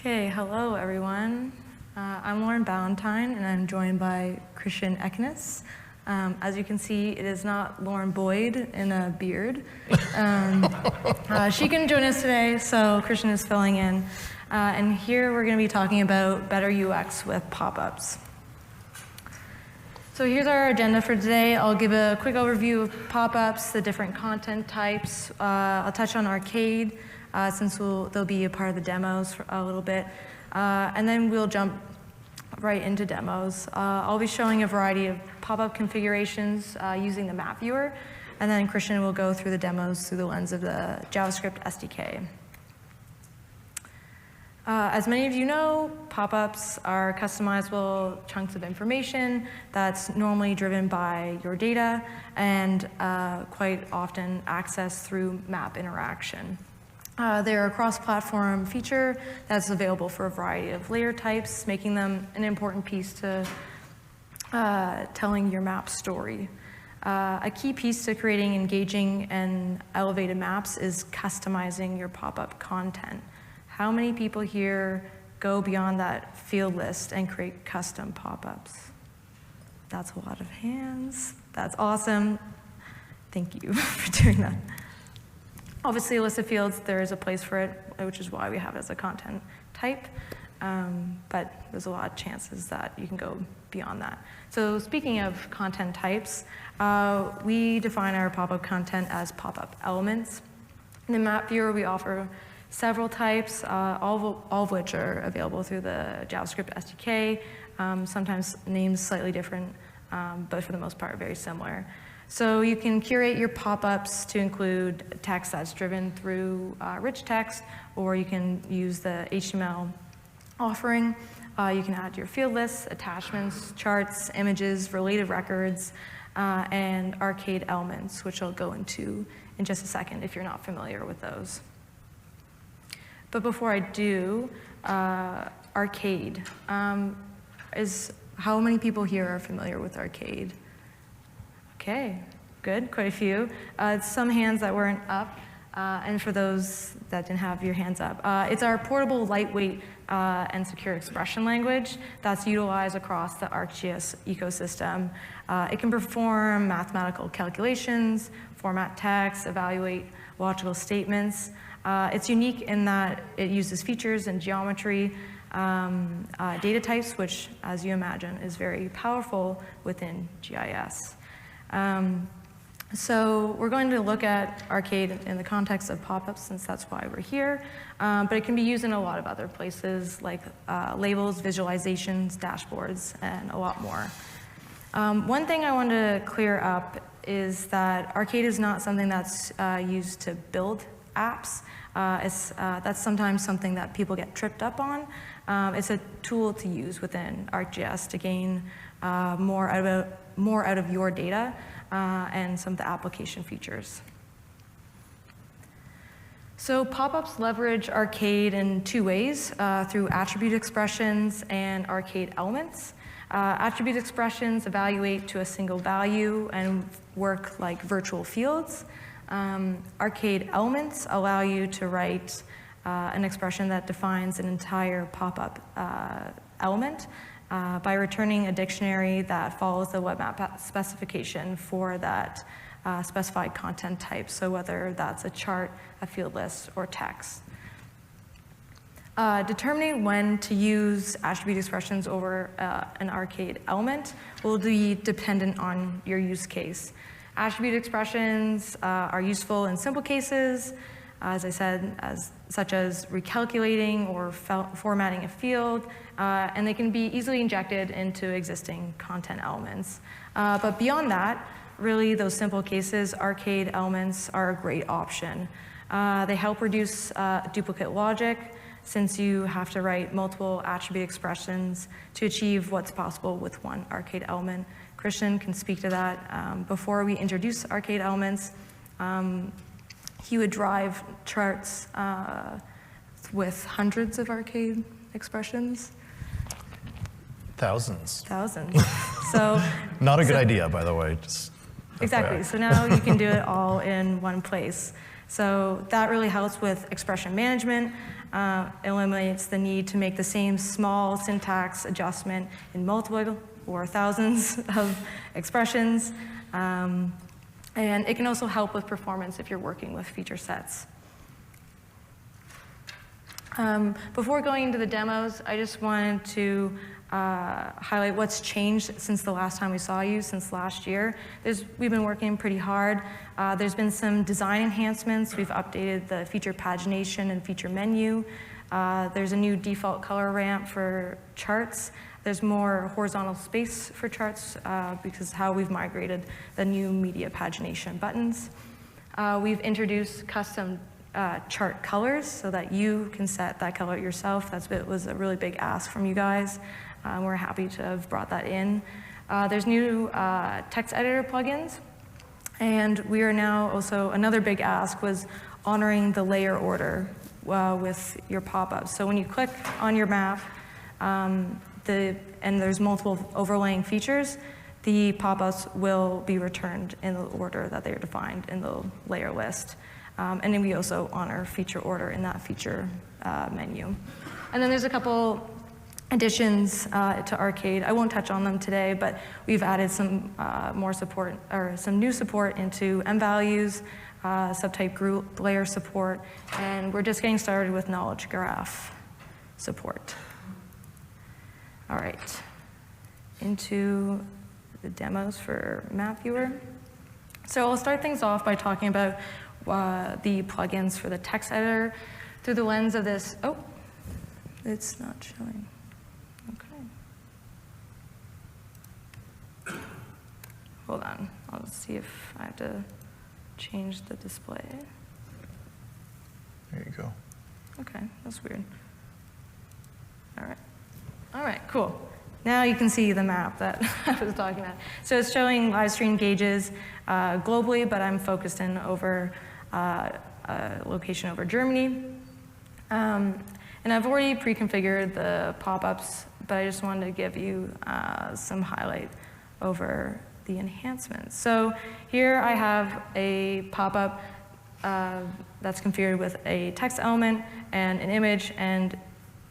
Okay, hello everyone. I'm Lauren Ballantyne and I'm joined by Christian Eknes. As you can see, it is not Lauren Boyd in a beard. She couldn't join us today, so Christian is filling in. And here we're going to be talking about better UX with pop-ups. So here's our agenda for today. I'll give a quick overview of pop-ups, the different content types. I'll touch on Arcade, since they'll be a part of the demos for a little bit. And then we'll jump right into demos. I'll be showing a variety of pop-up configurations using the map viewer. And then Christian will go through the demos through the lens of the JavaScript SDK. As many of you know, pop-ups are customizable chunks of information that's normally driven by your data and quite often accessed through map interaction. They're a cross-platform feature that's available for a variety of layer types, making them an important piece to telling your map story. A key piece to creating engaging and elevated maps is customizing your pop-up content. How many people here go beyond that field list and create custom pop-ups? That's a lot of hands. That's awesome. Thank you for doing that. Obviously, a list of fields, there is a place for it, which is why we have it as a content type. But there's a lot of chances that you can go beyond that. So speaking of content types, we define our pop-up content as Popup Elements. In the map viewer, we offer several types, all of which are available through the JavaScript SDK, sometimes names slightly different, but for the most part, very similar. So you can curate your pop-ups to include text that's driven through rich text, or you can use the HTML offering. You can add your field lists, attachments, charts, images, related records, and Arcade Elements, which I'll go into in just a second if you're not familiar with those. But before I do, Arcade. How many people here are familiar with Arcade? Okay, good, quite a few. Some hands that weren't up, and for those that didn't have your hands up, it's our portable, lightweight, and secure expression language that's utilized across the ArcGIS ecosystem. It can perform mathematical calculations, format text, evaluate logical statements. It's unique in that it uses features and geometry, data types, which, as you imagine, is very powerful within GIS. So we're going to look at Arcade in the context of pop-ups, since that's why we're here. But it can be used in a lot of other places, like labels, visualizations, dashboards, and a lot more. One thing I want to clear up is that Arcade is not something that's used to build apps. That's sometimes something that people get tripped up on. It's a tool to use within ArcGIS to gain more out of your data and some of the application features. So pop-ups leverage Arcade in two ways, through attribute expressions and Arcade Elements. Attribute expressions evaluate to a single value and work like virtual fields. Arcade Elements allow you to write an expression that defines an entire pop-up element by returning a dictionary that follows the web map specification for that specified content type, so whether that's a chart, a field list, or text. Determining when to use attribute expressions over an Arcade element will be dependent on your use case. Attribute expressions are useful in simple cases, as I said, such as recalculating or formatting a field, and they can be easily injected into existing content elements. But beyond that, really those simple cases, Arcade Elements are a great option. They help reduce duplicate logic, since you have to write multiple attribute expressions to achieve what's possible with one Arcade element. Christian can speak to that. Before we introduce Arcade Elements, he would drive charts with hundreds of Arcade expressions. Thousands. So not a good idea, by the way. Just exactly. So now you can do it all in one place. So that really helps with expression management. eliminates the need to make the same small syntax adjustment in multiple or thousands of expressions. And it can also help with performance if you're working with feature sets. Before going into the demos, I just wanted to highlight what's changed since the last time we saw you, since last year. We've been working pretty hard. There's been some design enhancements. We've updated the feature pagination and feature menu. There's a new default color ramp for charts. There's more horizontal space for charts because of how we've migrated the new media pagination buttons. We've introduced custom chart colors so that you can set that color yourself. That was a really big ask from you guys. We're happy to have brought that in. There's new text editor plugins. And we are now also, another big ask was honoring the layer order with your pop-ups. So when you click on your map, and there's multiple overlaying features, the pop-ups will be returned in the order that they're defined in the layer list. And then we also honor feature order in that feature menu. And then there's a couple additions to Arcade. I won't touch on them today, but we've added some more support, or some new support into M-values, subtype group layer support, and we're just getting started with knowledge graph support. All right, into the demos for Map Viewer. So I'll start things off by talking about the plugins for the text editor through the lens of this. Oh, it's not showing. Okay. Hold on, I'll see if I have to change the display. There you go. Okay, that's weird. All right, cool. Now you can see the map that I was talking about. So it's showing live stream gauges globally, but I'm focused in over a location over Germany. And I've already pre-configured the pop-ups, but I just wanted to give you some highlight over the enhancements. So here I have a pop-up that's configured with a text element and an image, and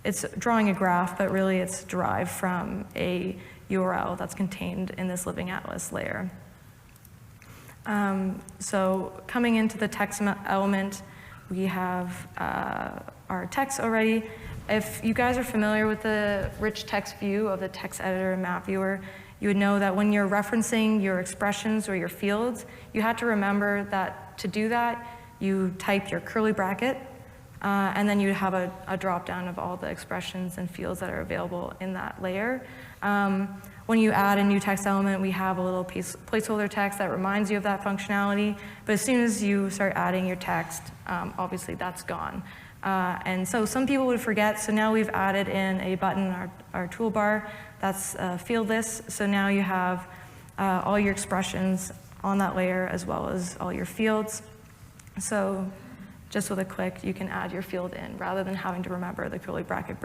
it's drawing a graph, but really it's derived from a URL that's contained in this Living Atlas layer. So coming into the text element, we have our text already. If you guys are familiar with the rich text view of the text editor and map viewer, you would know that when you're referencing your expressions or your fields, you have to remember that to do that, you type your curly bracket, and then you have a drop down of all the expressions and fields that are available in that layer. When you add a new text element, we have a little placeholder text that reminds you of that functionality. But as soon as you start adding your text, obviously that's gone. And so some people would forget, so now we've added in a button, our toolbar, that's fieldless. So now you have all your expressions on that layer as well as all your fields. So just with a click, you can add your field in rather than having to remember the curly bracket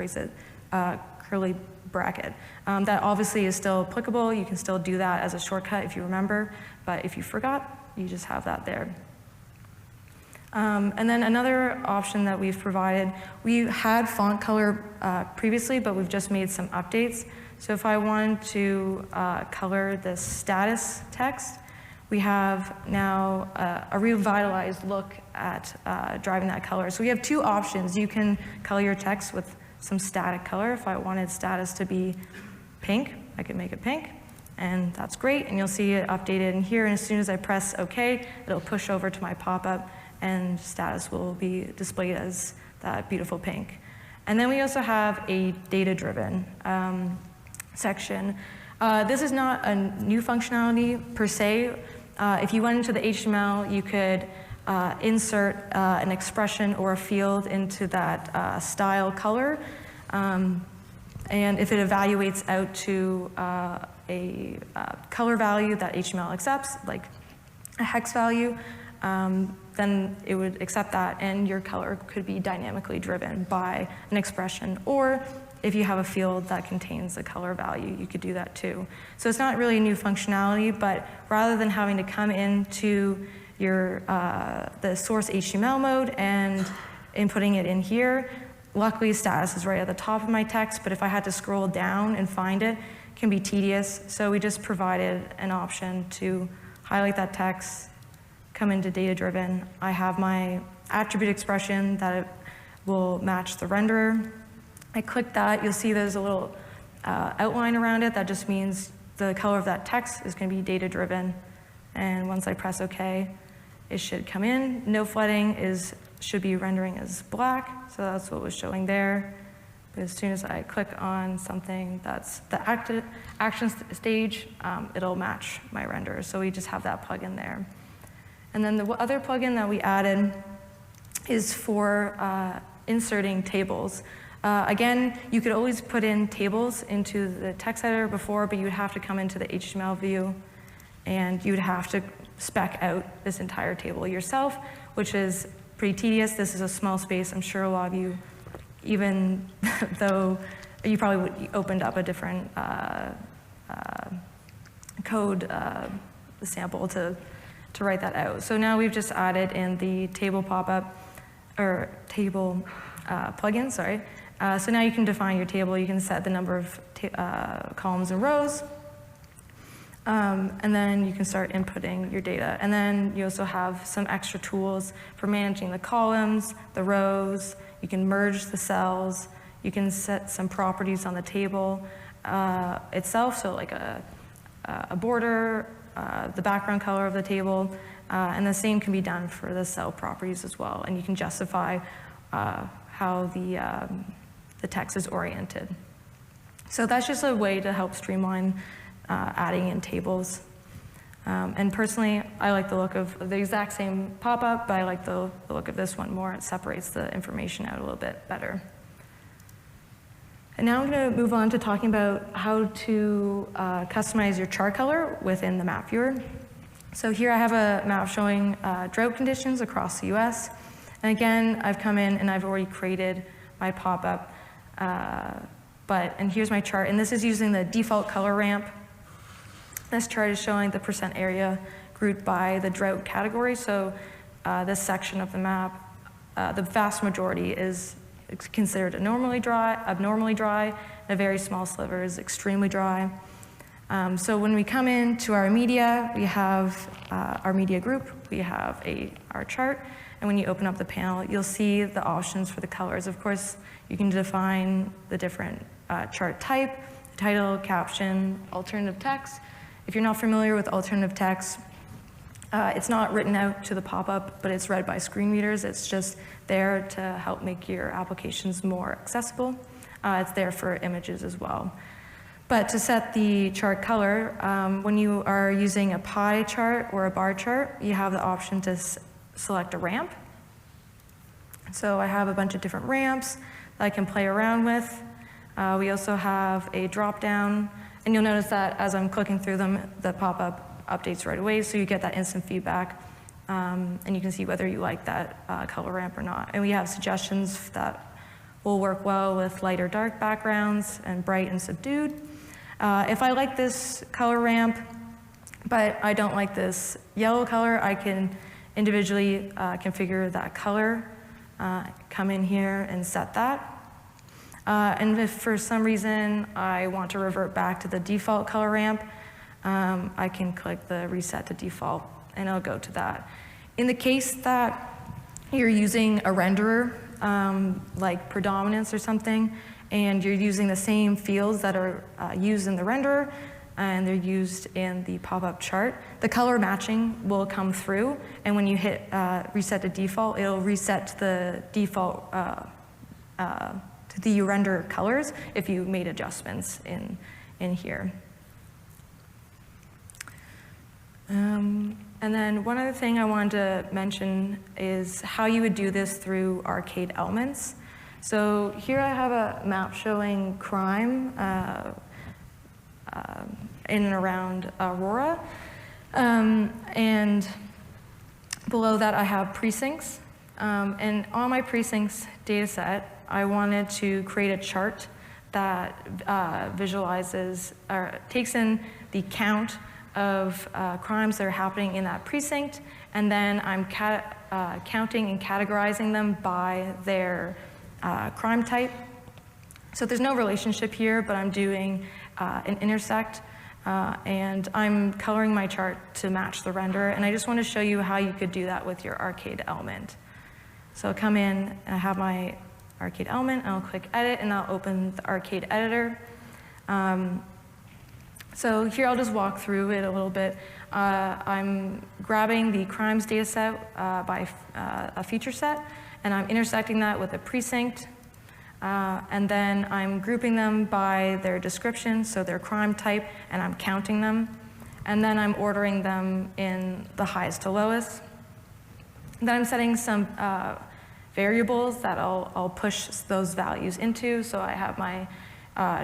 that obviously is still applicable. You can still do that as a shortcut if you remember, but if you forgot, you just have that there. And then another option that we've provided, we had font color previously, but we've just made some updates. So if I wanted to color the status text, we have now a revitalized look at driving that color. So we have two options. You can color your text with some static color. If I wanted status to be pink, I could make it pink, and that's great. And you'll see it updated in here, and as soon as I press OK, it'll push over to my pop-up, and status will be displayed as that beautiful pink. And then we also have a data-driven section. This is not a new functionality per se. If you went into the HTML, you could insert an expression or a field into that style color. And if it evaluates out to a color value that HTML accepts, like a hex value, then it would accept that, and your color could be dynamically driven by an expression. Or if you have a field that contains a color value, you could do that too. So it's not really a new functionality, but rather than having to come into your the source HTML mode and inputting it in here, luckily status is right at the top of my text, but if I had to scroll down and find it, it can be tedious. So we just provided an option to highlight that text, come into data-driven. I have my attribute expression that it will match the renderer. I click that, you'll see there's a little outline around it. That just means the color of that text is going to be data-driven. And once I press OK, it should come in. No flooding should be rendering as black, so that's what was showing there. But as soon as I click on something that's the action stage, it'll match my render. So we just have that plugin there. And then the other plugin that we added is for inserting tables. Again, you could always put in tables into the text editor before, but you'd have to come into the HTML view, and you'd have to spec out this entire table yourself, which is pretty tedious. This is a small space. I'm sure a lot of you, even though you probably opened up a different code sample to write that out. So now we've just added in the table pop-up, or table plugin, sorry. So now you can define your table. You can set the number of columns and rows. And then you can start inputting your data. And then you also have some extra tools for managing the columns, the rows. You can merge the cells. You can set some properties on the table itself, so like a border, the background color of the table. And the same can be done for the cell properties as well. And you can justify how the text is oriented. So that's just a way to help streamline adding in tables. And personally, I like the look of the exact same pop-up, but I like the look of this one more. It separates the information out a little bit better. And now I'm going to move on to talking about how to customize your chart color within the map viewer. So here I have a map showing drought conditions across the US. And again, I've come in and I've already created my pop-up. And here's my chart. And this is using the default color ramp. This chart is showing the % area grouped by the drought category. So this section of the map, the vast majority is considered abnormally dry, and a very small sliver is extremely dry. So when we come into our media, we have our media group, we have our chart, and when you open up the panel, you'll see the options for the colors. Of course, you can define the different chart type, title, caption, alternative text. If you're not familiar with alternative text, it's not written out to the pop-up, but it's read by screen readers. It's just there to help make your applications more accessible. It's there for images as well. But to set the chart color, when you are using a pie chart or a bar chart, you have the option to select a ramp. So I have a bunch of different ramps that I can play around with. We also have a drop-down. And you'll notice that as I'm clicking through them, the pop-up updates right away, so you get that instant feedback, and you can see whether you like that color ramp or not. And we have suggestions that will work well with light or dark backgrounds and bright and subdued. If I like this color ramp, but I don't like this yellow color, I can individually configure that color, come in here and set that. And if for some reason I want to revert back to the default color ramp, I can click the reset to default and I'll go to that. In the case that you're using a renderer, like predominance or something, and you're using the same fields that are used in the renderer and they're used in the pop-up chart, the color matching will come through, and when you hit reset to default, it'll reset to the default to the render colors if you made adjustments in here. And then one other thing I wanted to mention is how you would do this through ArcGIS Elements. So here I have a map showing crime in and around Aurora. And below that I have precincts. And on my precincts data set, I wanted to create a chart that visualizes or takes in the count of crimes that are happening in that precinct, and then I'm counting and categorizing them by their crime type. So there's no relationship here, but I'm doing an intersect, and I'm coloring my chart to match the render, and I just want to show you how you could do that with your arcade element. So I'll come in, and I have my arcade element, and I'll click edit, and I'll open the arcade editor. So here I'll just walk through it a little bit. I'm grabbing the crimes data set by a feature set, and I'm intersecting that with a precinct. And then I'm grouping them by their description, so their crime type, and I'm counting them. And then I'm ordering them in the highest to lowest. Then I'm setting some variables that I'll push those values into. So I have my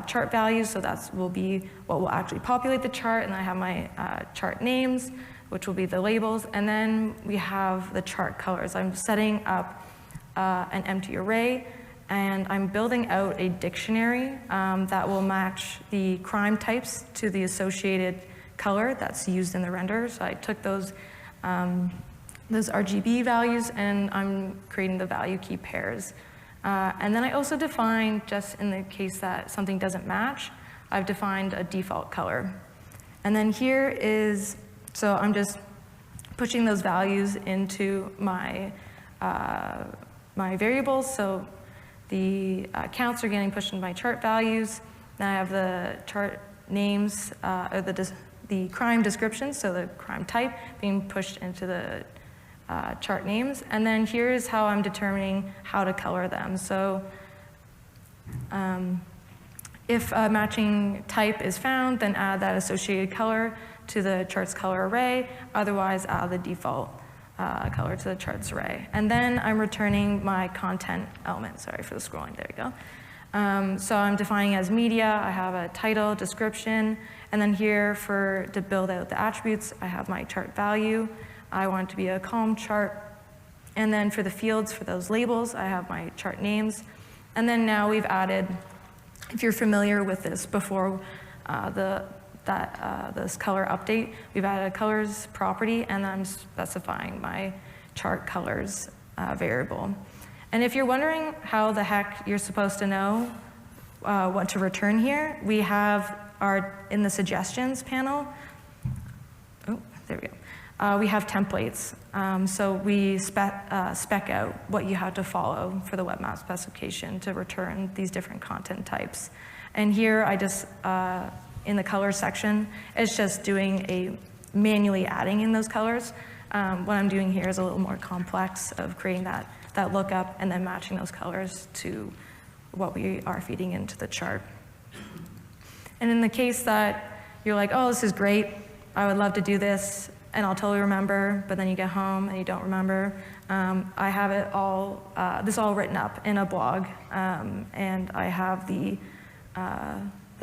chart values, so that will be what will actually populate the chart, and I have my chart names, which will be the labels, and then we have the chart colors. I'm setting up an empty array, and I'm building out a dictionary that will match the crime types to the associated color that's used in the render. So I took those RGB values, and I'm creating the value key pairs. And then I also defined, just in the case that something doesn't match, I've defined a default color. And then here is, so I'm just pushing those values into my, my variables. So the counts are getting pushed into my chart values. Then I have the chart names, or the crime description, so the crime type being pushed into the chart names. And then here's how I'm determining how to color them. So if a matching type is found, then add that associated color to the chart's color array. Otherwise, add the default color to the chart's array. And then I'm returning my content element. Sorry for the scrolling, there we go. So I'm defining as media, I have a title, description, and then here to build out the attributes, I have my chart value. I want it to be a column chart. And then for the fields, for those labels, I have my chart names. And then now we've added, if you're familiar with this before this color update, we've added a colors property, and I'm specifying my chart colors variable. And if you're wondering how the heck you're supposed to know what to return here, we have in the suggestions panel, oh, there we go. We have templates. So we spec out what you have to follow for the web map specification to return these different content types. And here I just, in the color section, it's just doing manually adding in those colors. What I'm doing here is a little more complex of creating that lookup and then matching those colors to what we are feeding into the chart. And in the case that you're like, oh, this is great, I would love to do this, and I'll totally remember, but then you get home and you don't remember. I have it all, this all written up in a blog, and I have the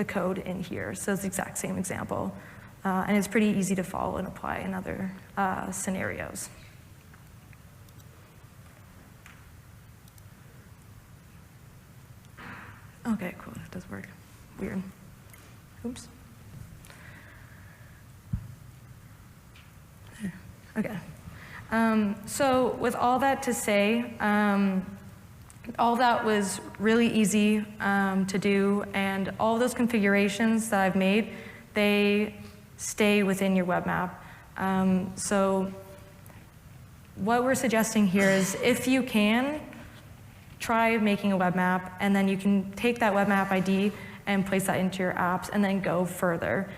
code in here. So it's the exact same example. And it's pretty easy to follow and apply in other scenarios. Okay, cool, that does work. Weird. Oops. Okay. So with all that to say, all that was really easy to do, and all those configurations that I've made, they stay within your web map. So what we're suggesting here is, if you can, try making a web map, and then you can take that web map ID and place that into your apps, and then go further.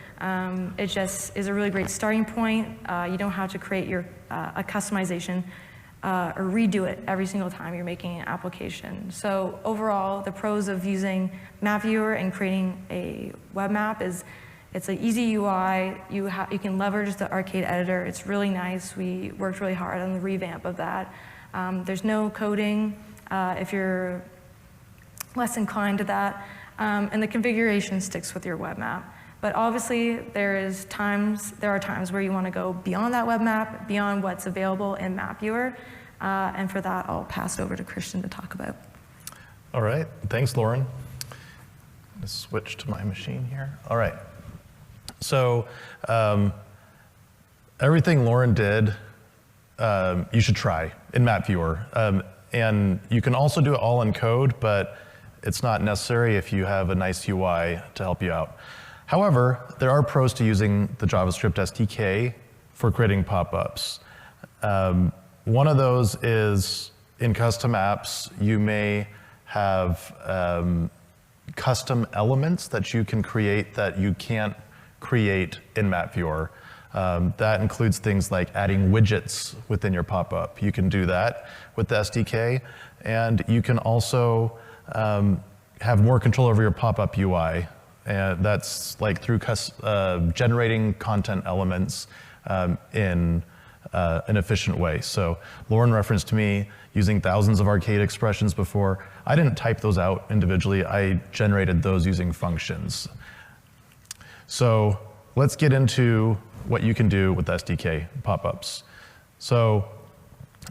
It just is a really great starting point. You don't have to create a customization or redo it every single time you're making an application. So overall, the pros of using Map Viewer and creating a web map is it's an easy UI. You can leverage the arcade editor. It's really nice. We worked really hard on the revamp of that. There's no coding if you're less inclined to that. And the configuration sticks with your web map. But obviously, there are times where you want to go beyond that web map, beyond what's available in Map Viewer. And for that, I'll pass it over to Christian to talk about. All right, thanks, Lauren. Let's switch to my machine here. All right, so everything Lauren did, you should try in Map Viewer. And you can also do it all in code, but it's not necessary if you have a nice UI to help you out. However, there are pros to using the JavaScript SDK for creating pop-ups. One of those is in custom apps, you may have custom elements that you can create that you can't create in Map Viewer. That includes things like adding widgets within your pop-up. You can do that with the SDK, and you can also have more control over your pop-up UI. And that's like through generating content elements in an efficient way. So Lauren referenced to me using thousands of arcade expressions before. I didn't type those out individually. I generated those using functions. So let's get into what you can do with SDK pop-ups. So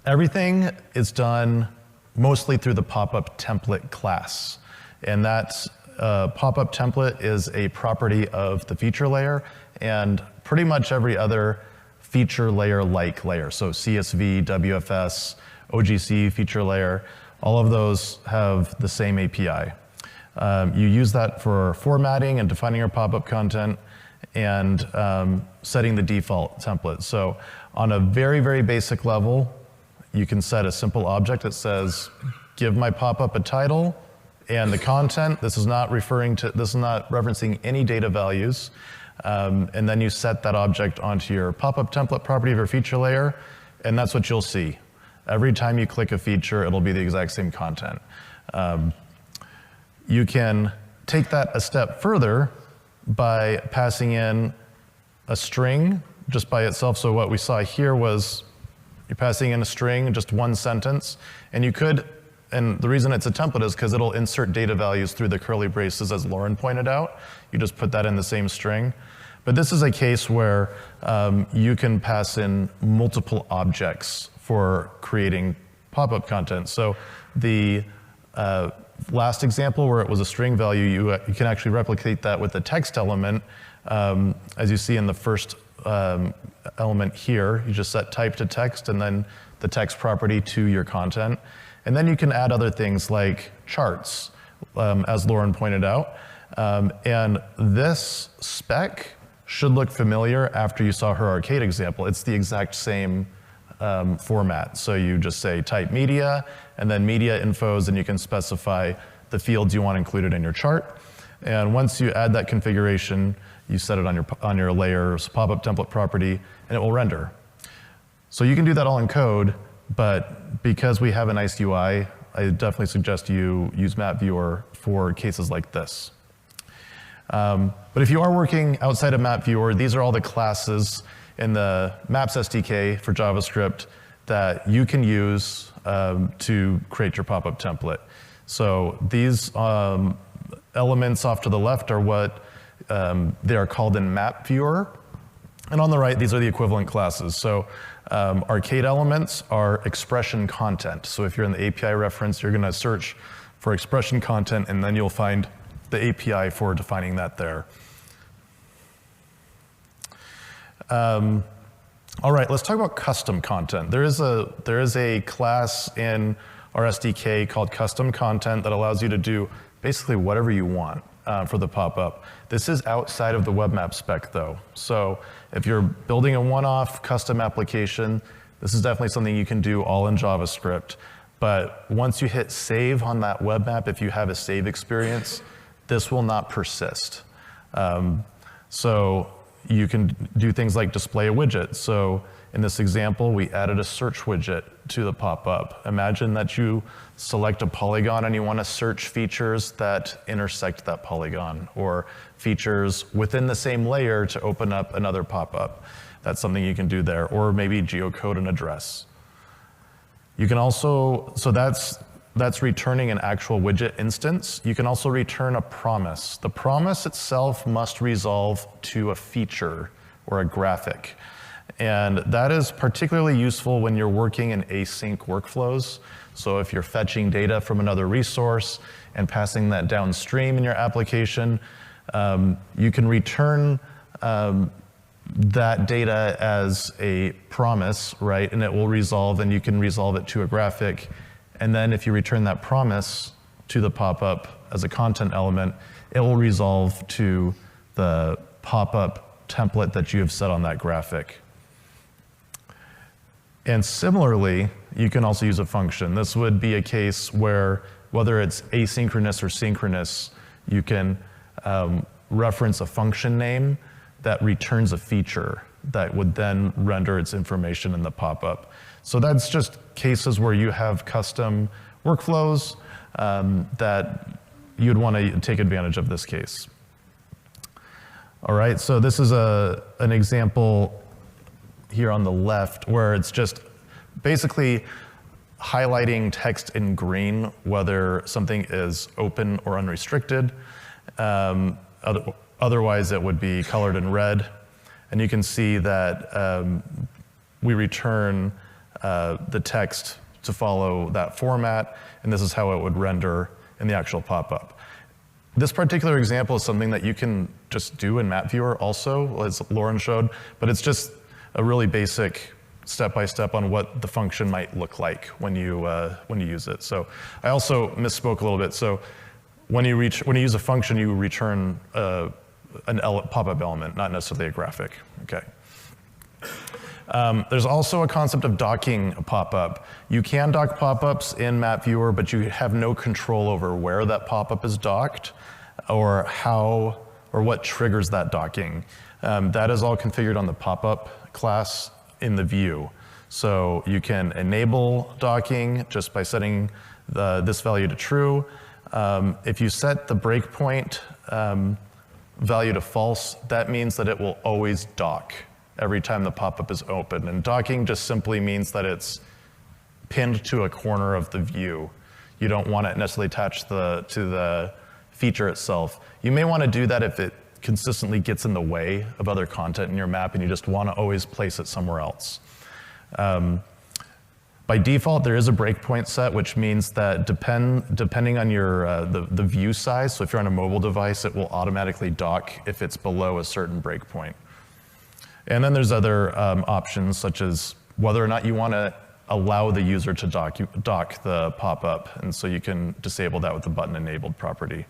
everything is done mostly through the PopupTemplate class. And that's Popup template is a property of the feature layer and pretty much every other feature layer-like layer. So CSV, WFS, OGC feature layer, all of those have the same API. You use that for formatting and defining your pop-up content and setting the default template. So on a very, very basic level, you can set a simple object that says, give my pop-up a title and the content. This is not referencing any data values. And then you set that object onto your pop-up template property of your feature layer, and that's what you'll see. Every time you click a feature, it'll be the exact same content. You can take that a step further by passing in a string just by itself. So what we saw here was you're passing in a string, just one sentence, and you could, and the reason it's a template is because it'll insert data values through the curly braces, as Lauren pointed out. You just put that in the same string. But this is a case where you can pass in multiple objects for creating pop-up content. So the last example where it was a string value, you can actually replicate that with a text element. As you see in the first element here, you just set type to text and then the text property to your content. And then you can add other things like charts, as Lauren pointed out. And this spec should look familiar after you saw her arcade example. It's the exact same format. So you just say type media, and then media infos, and you can specify the fields you want included in your chart. And once you add that configuration, you set it on your layer's pop-up template property, and it will render. So you can do that all in code, but because we have a nice UI, I definitely suggest you use Map Viewer for cases like this. But if you are working outside of Map Viewer, these are all the classes in the Maps SDK for JavaScript that you can use to create your pop-up template. So these elements off to the left are what they are called in Map Viewer. And on the right, these are the equivalent classes. So arcade elements are expression content. So if you're in the API reference, you're going to search for expression content, and then you'll find the API for defining that there. All right, let's talk about custom content. There is a class in our SDK called CustomContent that allows you to do basically whatever you want for the pop-up. This is outside of the web map spec though. So if you're building a one-off custom application, this is definitely something you can do all in JavaScript. But once you hit save on that web map, if you have a save experience, this will not persist. So you can do things like display a widget. So in this example, we added a search widget to the pop-up. Imagine that you select a polygon and you want to search features that intersect that polygon, or features within the same layer to open up another pop-up. That's something you can do there, or maybe geocode an address. You can also, so that's returning an actual widget instance. You can also return a promise. The promise itself must resolve to a feature or a graphic. And that is particularly useful when you're working in async workflows. So if you're fetching data from another resource and passing that downstream in your application, you can return that data as a promise, right? And it will resolve, and you can resolve it to a graphic And then if you return that promise to the pop-up as a content element, it will resolve to the pop-up template that you have set on that graphic. And similarly, you can also use a function. This would be a case where, whether it's asynchronous or synchronous, you can reference a function name that returns a feature that would then render its information in the pop-up. So that's just cases where you have custom workflows that you'd want to take advantage of this case. All right, so this is an example here on the left where it's just basically highlighting text in green, whether something is open or unrestricted. Otherwise, it would be colored in red. And you can see that we return the text to follow that format, and this is how it would render in the actual pop-up. This particular example is something that you can just do in Map Viewer also, as Lauren showed, but it's just a really basic step-by-step on what the function might look like when you use it. So I also misspoke a little bit. So when you use a function, you return an pop-up element, not necessarily a graphic. Okay. There's also a concept of docking a pop-up. You can dock pop-ups in Map Viewer, but you have no control over where that pop-up is docked or how or what triggers that docking. That is all configured on the pop-up class in the view. So you can enable docking just by setting this value to true. If you set the breakpoint value to false, that means that it will always dock every time the pop-up is open. And docking just simply means that it's pinned to a corner of the view. You don't want it necessarily attached to the feature itself. You may want to do that if it consistently gets in the way of other content in your map and you just want to always place it somewhere else. By default, there is a breakpoint set, which means that depending on your the view size, so if you're on a mobile device, it will automatically dock if it's below a certain breakpoint. And then there's other options, such as whether or not you want to allow the user to dock the pop-up, and so you can disable that with the button enabled property.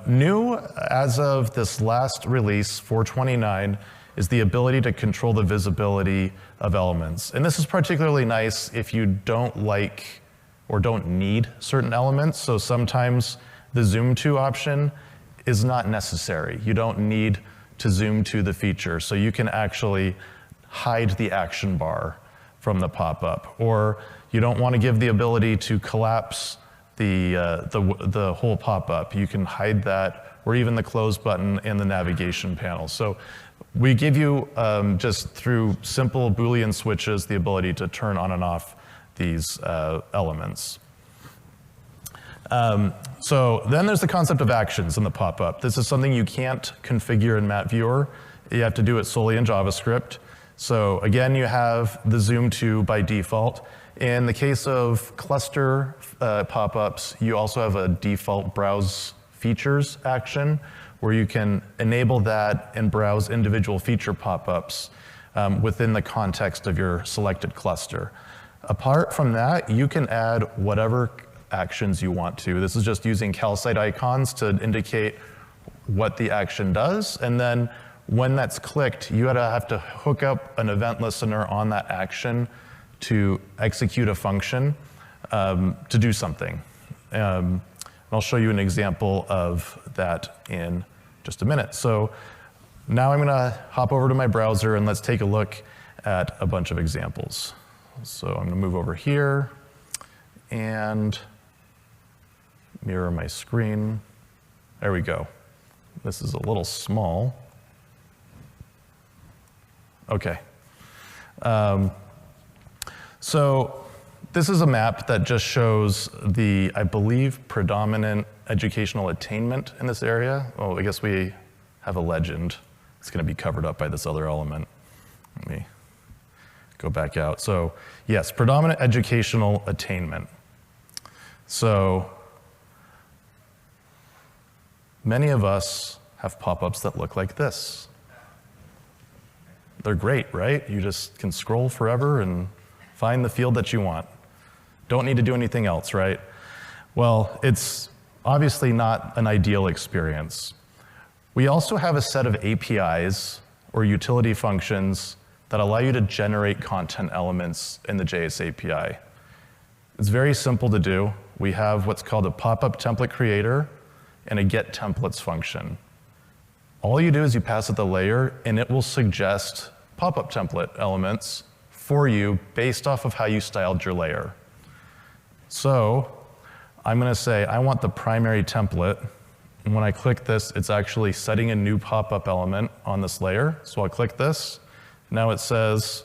New as of this last release, 4.29, is the ability to control the visibility of elements. And this is particularly nice if you don't like or don't need certain elements. So sometimes the zoom to option is not necessary. You don't need to zoom to the feature. So you can actually hide the action bar from the pop-up. Or you don't want to give the ability to collapse the whole pop-up. You can hide that, or even the close button in the navigation panel. So we give you, just through simple Boolean switches, the ability to turn on and off these elements. So then there's the concept of actions in the pop-up. This is something you can't configure in Map Viewer. You have to do it solely in JavaScript. So again, you have the zoom to by default. In the case of cluster pop-ups, you also have a default browse features action where you can enable that and browse individual feature pop-ups within the context of your selected cluster. Apart from that, you can add whatever actions you want to. This is just using calcite icons to indicate what the action does, and then when that's clicked, you have to hook up an event listener on that action to execute a function to do something. I'll show you an example of that in just a minute. So now I'm going to hop over to my browser and let's take a look at a bunch of examples. So I'm going to move over here and mirror my screen. There we go. This is a little small. Okay. So this is a map that just shows the, I believe, predominant educational attainment in this area. Oh, I guess we have a legend. It's going to be covered up by this other element. Let me go back out. So yes, predominant educational attainment. So many of us have pop-ups that look like this. They're great, right? You just can scroll forever and find the field that you want. Don't need to do anything else, right? Well, it's obviously not an ideal experience. We also have a set of APIs or utility functions that allow you to generate content elements in the JS API. It's very simple to do. We have what's called a Popup Template Creator and a Get Templates function. All you do is you pass it the layer, and it will suggest Popup template elements for you based off of how you styled your layer. So I'm going to say I want the primary template. And when I click this, it's actually setting a new pop-up element on this layer. So I'll click this. Now it says,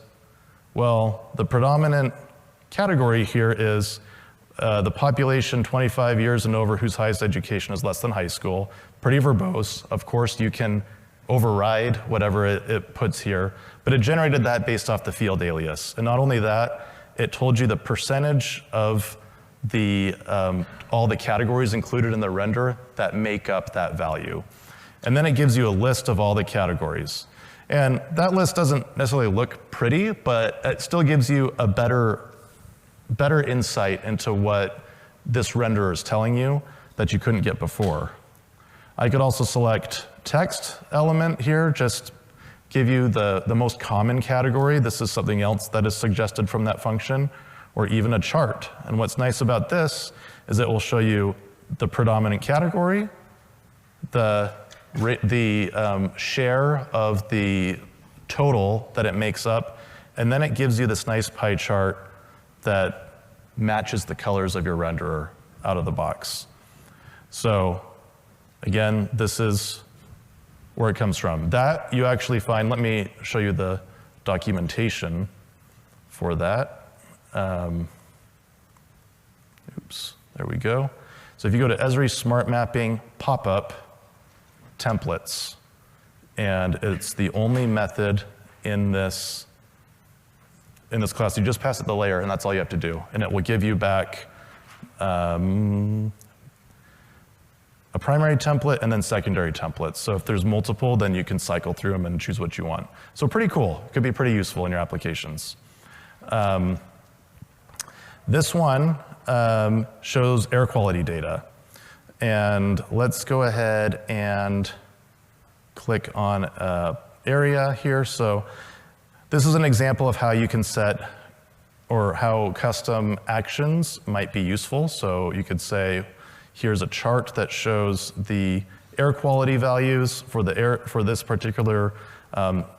well, the predominant category here is the population 25 years and over whose highest education is less than high school. Pretty verbose. Of course, you can override whatever it puts here, but it generated that based off the field alias. And not only that, it told you the percentage of the all the categories included in the render that make up that value. And then it gives you a list of all the categories. And that list doesn't necessarily look pretty, but it still gives you a better insight into what this renderer is telling you that you couldn't get before. I could also select text element here, just give you the most common category. This is something else that is suggested from that function, or even a chart. And what's nice about this is it will show you the predominant category, the share of the total that it makes up, and then it gives you this nice pie chart that matches the colors of your renderer out of the box. So again, this is where it comes from. That you actually find, let me show you the documentation for that. Oops, there we go. So if you go to Esri Smart Mapping Popup Templates, and it's the only method in this class. You just pass it the layer, and that's all you have to do. And it will give you back a primary template and then secondary templates. So if there's multiple, then you can cycle through them and choose what you want. So pretty cool. It could be pretty useful in your applications. This one shows air quality data. And let's go ahead and click on area here. So this is an example of how you can set or how custom actions might be useful. So you could say, here's a chart that shows the air quality values for this particular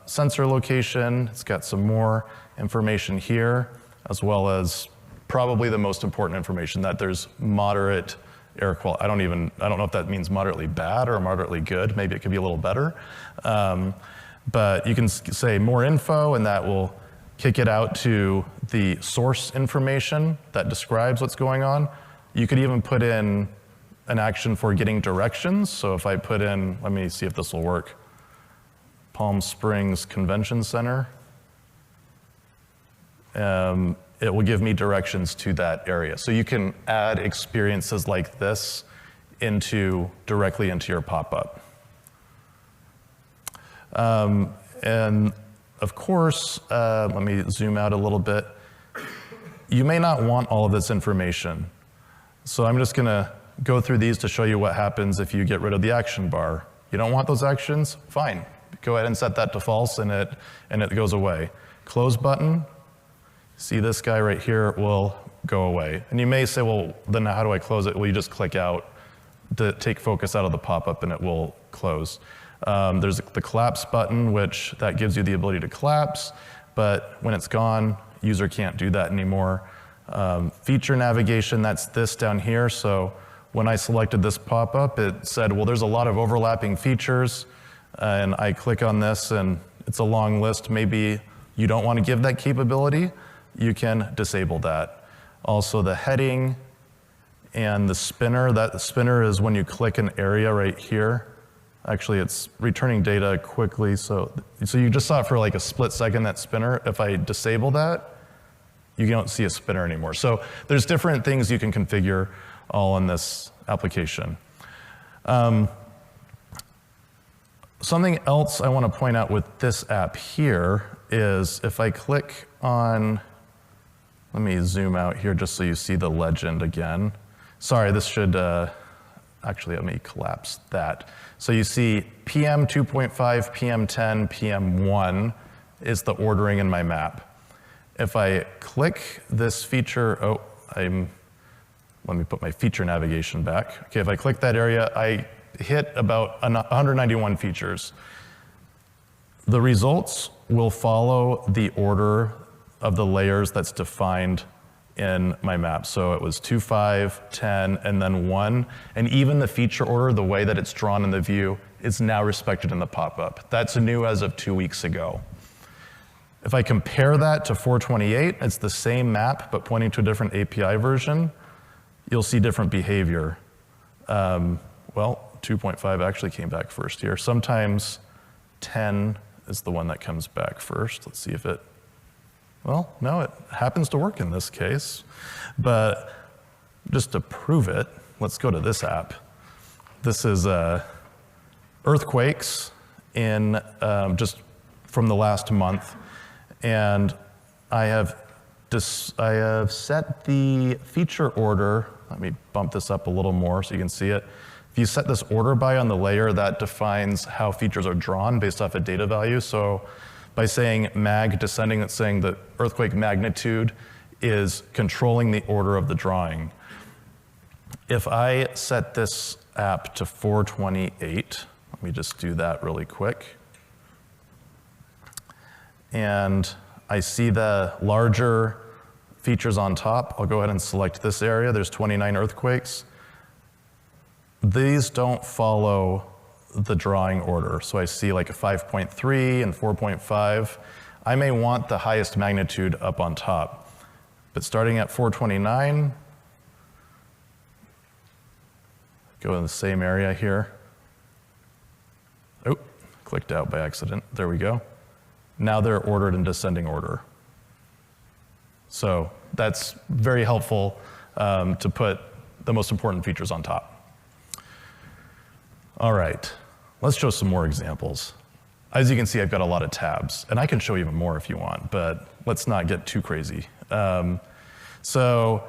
sensor location. It's got some more information here, as well as probably the most important information, that there's moderate air quality. I don't know if that means moderately bad or moderately good. Maybe it could be a little better. But you can say more info, and that will kick it out to the source information that describes what's going on. You could even put in an action for getting directions. So if I put in, let me see if this will work, Palm Springs Convention Center, it will give me directions to that area. So you can add experiences like this directly into your pop-up. And of course, let me zoom out a little bit. You may not want all of this information. So I'm just gonna go through these to show you what happens if you get rid of the action bar. You don't want those actions? Fine. Go ahead and set that to false, and it goes away. Close button. See this guy right here will go away. And you may say, well, then how do I close it? Well, you just click out to take focus out of the pop-up, and it will close. There's the collapse button, which that gives you the ability to collapse, but when it's gone, user can't do that anymore. Feature navigation, that's this down here. So when I selected this pop-up, it said, well, there's a lot of overlapping features, and I click on this, and it's a long list. Maybe you don't want to give that capability. You can disable that. Also, the heading and the spinner. That spinner is when you click an area right here. Actually, it's returning data quickly. So you just saw it for like a split second, that spinner. If I disable that, you don't see a spinner anymore. So there's different things you can configure all in this application. Something else I want to point out with this app here is if I click on Let me zoom out here just so you see the legend again. Sorry, this should, actually let me collapse that. So you see PM 2.5, PM 10, PM 1 is the ordering in my map. If I click this feature, let me put my feature navigation back. Okay, if I click that area, I hit about 191 features. The results will follow the order of the layers that's defined in my map. So it was 2, 5, 10, and then 1. And even the feature order, the way that it's drawn in the view, is now respected in the pop-up. That's new as of 2 weeks ago. If I compare that to 428, it's the same map, but pointing to a different API version, you'll see different behavior. Well, 2.5 actually came back first here. Sometimes 10 is the one that comes back first. Let's see if it, well, no, it happens to work in this case. But just to prove it, let's go to this app. This is earthquakes in just from the last month. And I have set the feature order. Let me bump this up a little more so you can see it. If you set this order by on the layer, that defines how features are drawn based off a data value. So by saying mag descending, that's saying the earthquake magnitude is controlling the order of the drawing. If I set this app to 428, let me just do that really quick. And I see the larger features on top. I'll go ahead and select this area. There's 29 earthquakes. These don't follow the drawing order. So I see like a 5.3 and 4.5. I may want the highest magnitude up on top. But starting at 429, go in the same area here. Oh, clicked out by accident. There we go. Now they're ordered in descending order. So that's very helpful to put the most important features on top. All right, let's show some more examples. As you can see, I've got a lot of tabs, and I can show even more if you want, but let's not get too crazy. So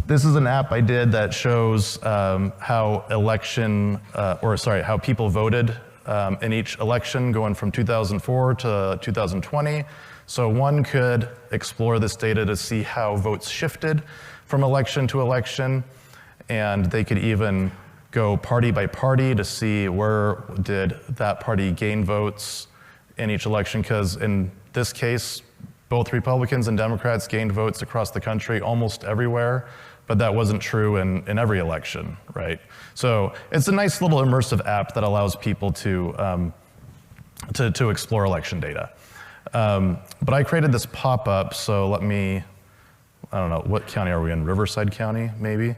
this is an app I did that shows how how people voted in each election going from 2004 to 2020. So one could explore this data to see how votes shifted from election to election, and they could even go party by party to see where did that party gain votes in each election, because in this case, both Republicans and Democrats gained votes across the country almost everywhere, but that wasn't true in every election, right? So it's a nice little immersive app that allows people to explore election data. But I created this pop-up, so let me, I don't know, what county are we in? Riverside County, maybe?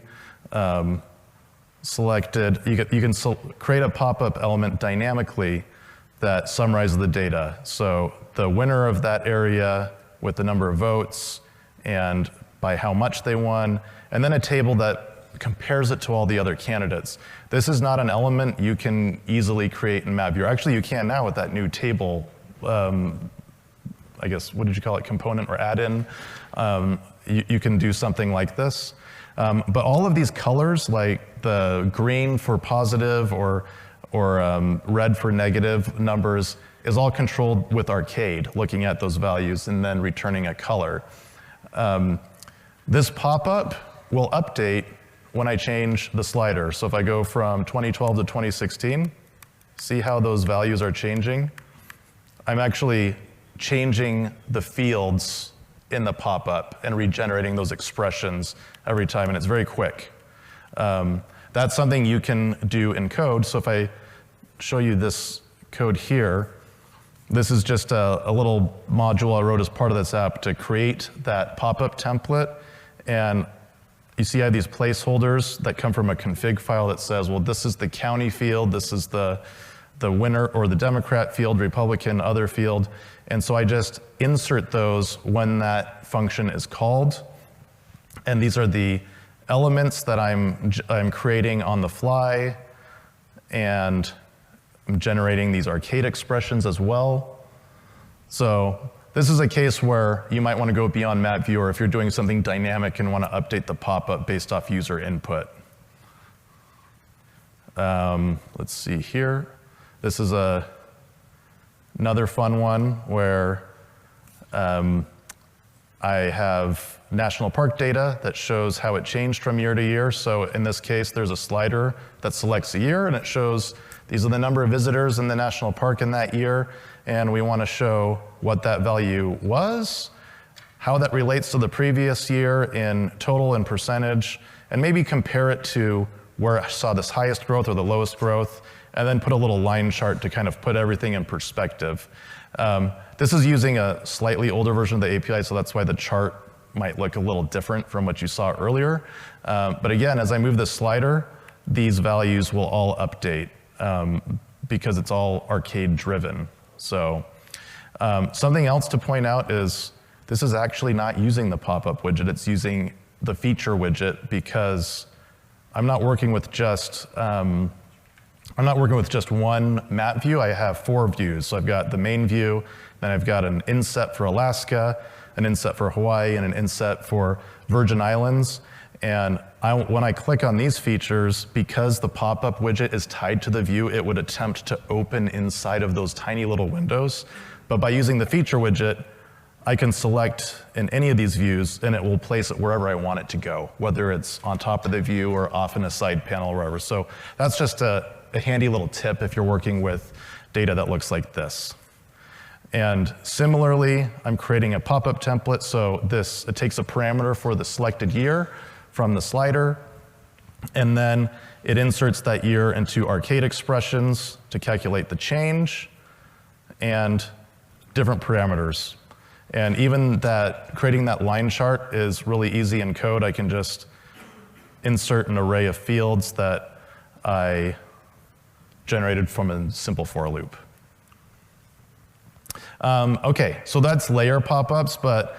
Selected, you can create a pop-up element dynamically that summarizes the data. So the winner of that area with the number of votes and by how much they won, and then a table that compares it to all the other candidates. This is not an element you can easily create in Map Viewer. Actually, you can now with that new table, I guess, what did you call it, component or add-in? You can do something like this. But all of these colors, like the green for positive or red for negative numbers, is all controlled with Arcade, looking at those values and then returning a color. This pop-up will update when I change the slider. So if I go from 2012 to 2016, see how those values are changing? I'm actually changing the fields in the pop-up and regenerating those expressions every time, and it's very quick. That's something you can do in code. So if I show you this code here, this is just a little module I wrote as part of this app to create that pop-up template. And you see I have these placeholders that come from a config file that says, well, this is the county field, this is the winner or the Democrat field, Republican, other field. And so I just insert those when that function is called. And these are the elements that I'm creating on the fly, and I'm generating these Arcade expressions as well. So this is a case where you might want to go beyond map view, or if you're doing something dynamic and want to update the pop-up based off user input. Let's see here. This is another fun one where I have national park data that shows how it changed from year to year. So in this case, there's a slider that selects a year, and it shows these are the number of visitors in the national park in that year, and we want to show what that value was, how that relates to the previous year in total and percentage, and maybe compare it to where I saw this highest growth or the lowest growth, and then put a little line chart to kind of put everything in perspective. This is using a slightly older version of the API, so that's why the chart might look a little different from what you saw earlier. But again, as I move this slider, these values will all update because it's all arcade driven. So something else to point out is this is actually not using the pop-up widget, it's using the feature widget, because I'm not working with just one map view. I have 4 views. So I've got the main view, then I've got an inset for Alaska, an inset for Hawaii, and an inset for Virgin Islands. And when I click on these features, because the pop-up widget is tied to the view, it would attempt to open inside of those tiny little windows. But by using the feature widget, I can select in any of these views, and it will place it wherever I want it to go, whether it's on top of the view or off in a side panel or wherever. So that's just a handy little tip if you're working with data that looks like this. And similarly, I'm creating a pop-up template. So it takes a parameter for the selected year from the slider, and then it inserts that year into arcade expressions to calculate the change and different parameters. And even creating that line chart is really easy in code. I can just insert an array of fields that I generated from a simple for loop. Okay, so that's layer pop-ups, but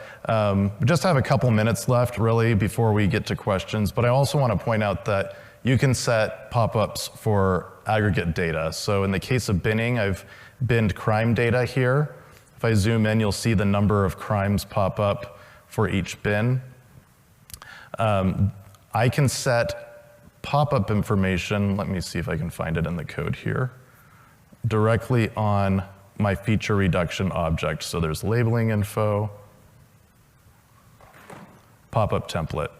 we just have a couple minutes left, really, before we get to questions. But I also want to point out that you can set pop-ups for aggregate data. So in the case of binning, I've binned crime data here. If I zoom in, you'll see the number of crimes pop up for each bin. I can set pop-up information, let me see if I can find it in the code here, directly on my feature reduction object. So there's labeling info, pop-up template.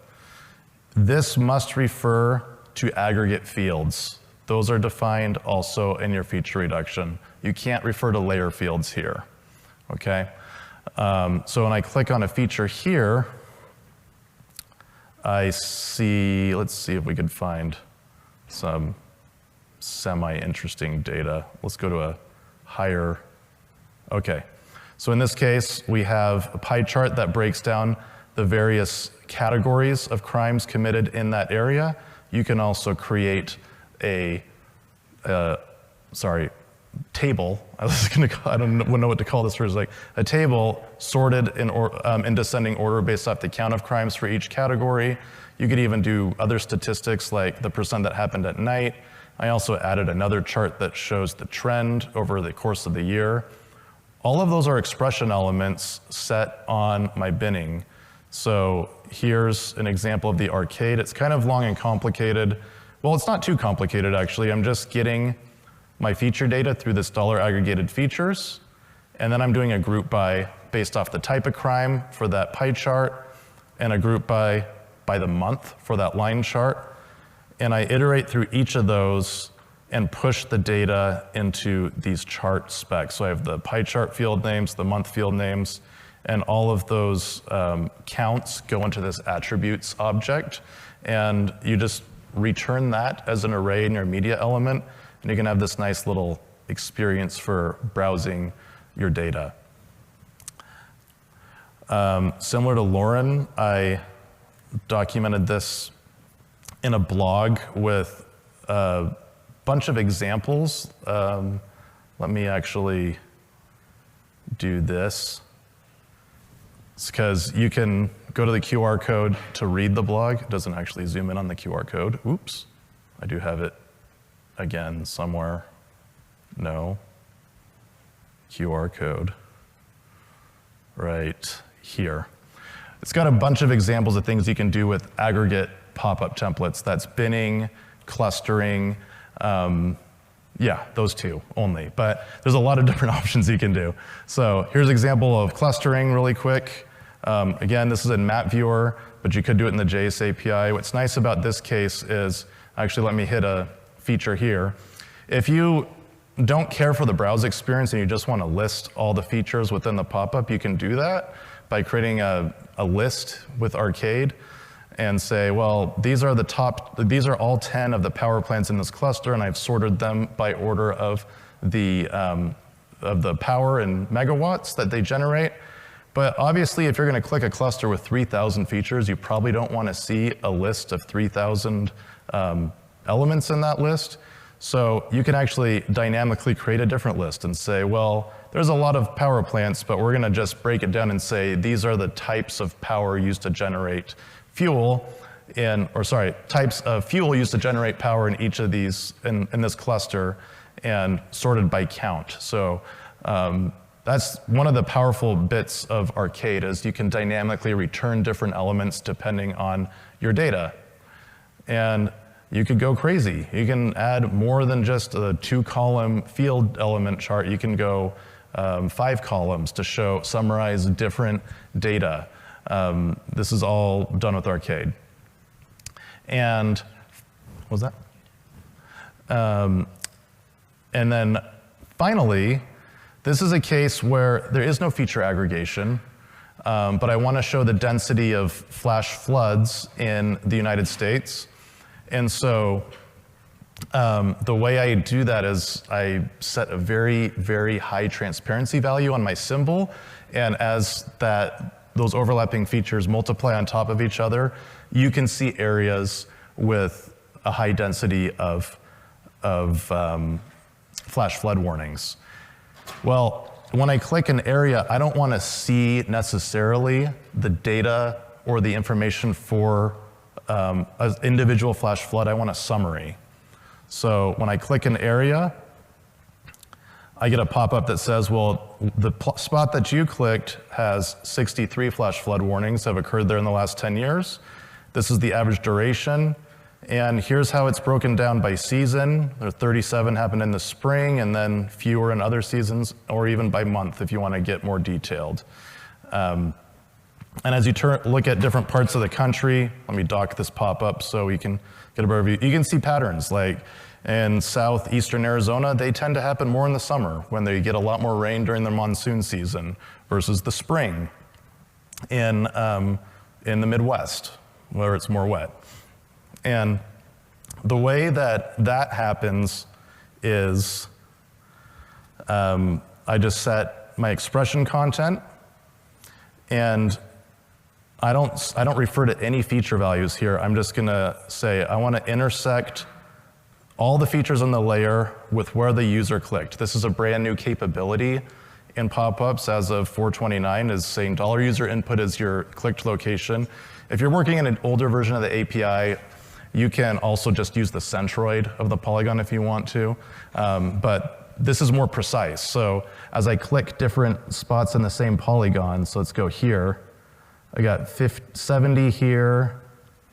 This must refer to aggregate fields. Those are defined also in your feature reduction. You can't refer to layer fields here. Okay, so when I click on a feature here, I see, let's see if we can find some semi-interesting data. Let's go to a higher, okay. So in this case, we have a pie chart that breaks down the various categories of crimes committed in that area. You can also create a, table. I don't know what to call this. It's like a table sorted in descending order based off the count of crimes for each category. You could even do other statistics like the percent that happened at night. I also added another chart that shows the trend over the course of the year. All of those are expression elements set on my binning. So here's an example of the arcade. It's kind of long and complicated. Well, it's not too complicated, actually. I'm just getting my feature data through this $aggregated features, and then I'm doing a group by based off the type of crime for that pie chart, and a group by the month for that line chart. And I iterate through each of those and push the data into these chart specs. So I have the pie chart field names, the month field names, and all of those counts go into this attributes object. And you just return that as an array in your media element, and you can have this nice little experience for browsing your data. Similar to Lauren, I documented this in a blog with a bunch of examples. Let me actually do this. It's because you can go to the QR code to read the blog. It doesn't actually zoom in on the QR code. Oops, I do have it again somewhere. No. QR code. right here. It's got a bunch of examples of things you can do with aggregate pop-up templates. That's binning, clustering, yeah, those two only. But there's a lot of different options you can do. So here's an example of clustering really quick. Again, this is in Map Viewer, but you could do it in the JS API. What's nice about this case is, actually let me hit a feature here. If you don't care for the browse experience and you just want to list all the features within the pop-up, you can do that by creating a list with Arcade and say, well, these are all 10 of the power plants in this cluster, and I've sorted them by order of the power in megawatts that they generate. But obviously, if you're going to click a cluster with 3,000 features, you probably don't want to see a list of 3,000 elements in that list. So you can actually dynamically create a different list and say, well, there's a lot of power plants, but we're going to just break it down and say these are the types of power used to generate fuel types of fuel used to generate power in each of these, in this cluster, and sorted by count. So that's one of the powerful bits of Arcade, is you can dynamically return different elements depending on your data. And you could go crazy. You can add more than just a 2-column field element chart. You can go 5 columns to summarize different data. This is all done with Arcade. And what was that? And then finally, this is a case where there is no feature aggregation, but I want to show the density of flash floods in the United States. And so the way I do that is I set a very, very high transparency value on my symbol, and as those overlapping features multiply on top of each other, you can see areas with a high density of flash flood warnings. Well, when I click an area, I don't want to see necessarily the data or the information for an individual flash flood. I want a summary. So when I click an area, I get a pop-up that says, well, the spot that you clicked has 63 flash flood warnings that have occurred there in the last 10 years. This is the average duration. And here's how it's broken down by season. There are 37 happened in the spring, and then fewer in other seasons, or even by month if you want to get more detailed. And as you look at different parts of the country, let me dock this pop-up so we can get a better view. You can see patterns, like in southeastern Arizona, they tend to happen more in the summer when they get a lot more rain during the monsoon season versus the spring in the Midwest, where it's more wet. And the way that happens is I just set my expression content, and I don't refer to any feature values here. I'm just going to say I want to intersect all the features on the layer with where the user clicked. This is a brand new capability in Popups as of 4/29, is saying $user input is your clicked location. If you're working in an older version of the API, you can also just use the centroid of the polygon if you want to, but this is more precise. So as I click different spots in the same polygon, so let's go here, I got 70 here,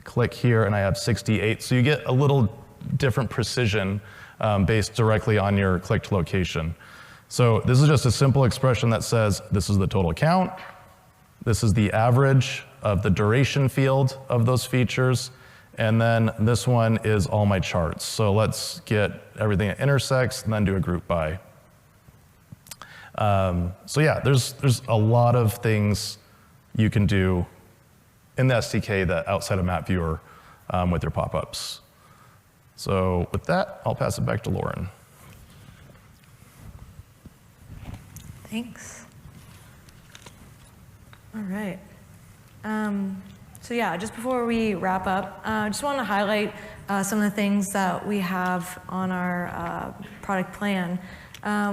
click here, and I have 68. So you get a little different precision based directly on your clicked location. So this is just a simple expression that says this is the total count, this is the average of the duration field of those features, and then this one is all my charts. So let's get everything that intersects and then do a group by. So yeah, there's a lot of things you can do in the SDK that outside of Map Viewer with your pop-ups. So with that, I'll pass it back to Lauren. Thanks. All right. So yeah, just before we wrap up, I just want to highlight some of the things that we have on our product plan.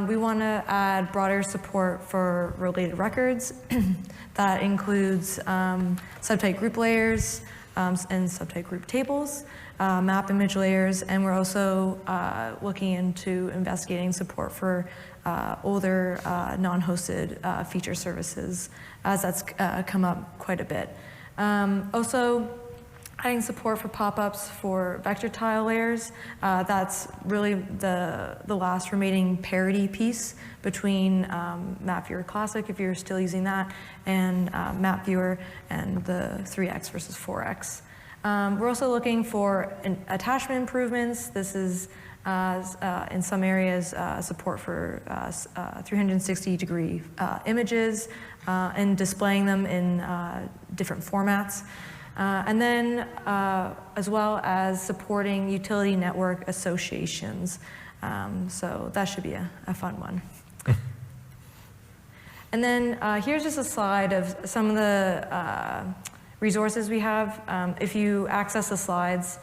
We want to add broader support for related records. That includes subtype group layers, and subtype group tables, map image layers, and we're also looking into investigating support for older non-hosted feature services, as that's come up quite a bit. Also, adding support for pop-ups for vector tile layers. That's really the last remaining parity piece between Map Viewer Classic, if you're still using that, and Map Viewer and the 3x versus 4x. We're also looking for attachment improvements. This is, in some areas, support for 360-degree images and displaying them in different formats. And then, as well as supporting utility network associations. So that should be a fun one. And then here's just a slide of some of the resources we have. If you access the slides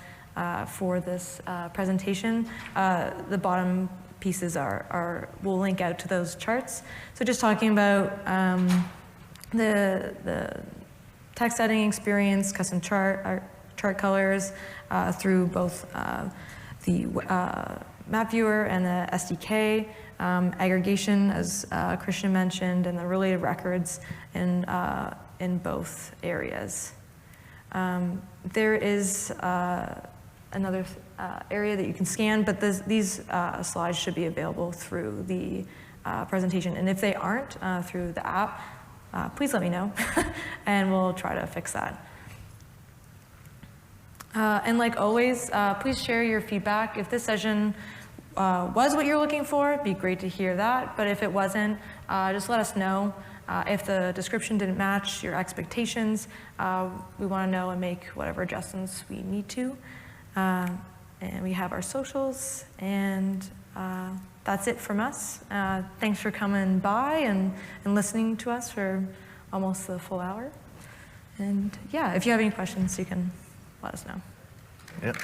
for this presentation, the bottom pieces will link out to those charts. So just talking about the text editing experience, custom chart colors through both the map viewer and the SDK, aggregation, as Christian mentioned, and the related records in both areas. There is another area that you can scan, but these slides should be available through the presentation. And if they aren't through the app, please let me know, and we'll try to fix that. And like always, please share your feedback. If this session was what you're looking for, it'd be great to hear that. But if it wasn't, just let us know. If the description didn't match your expectations, we want to know and make whatever adjustments we need to. And we have our socials, and that's it from us. Thanks for coming by and listening to us for almost the full hour. And yeah, if you have any questions, you can let us know. Yep.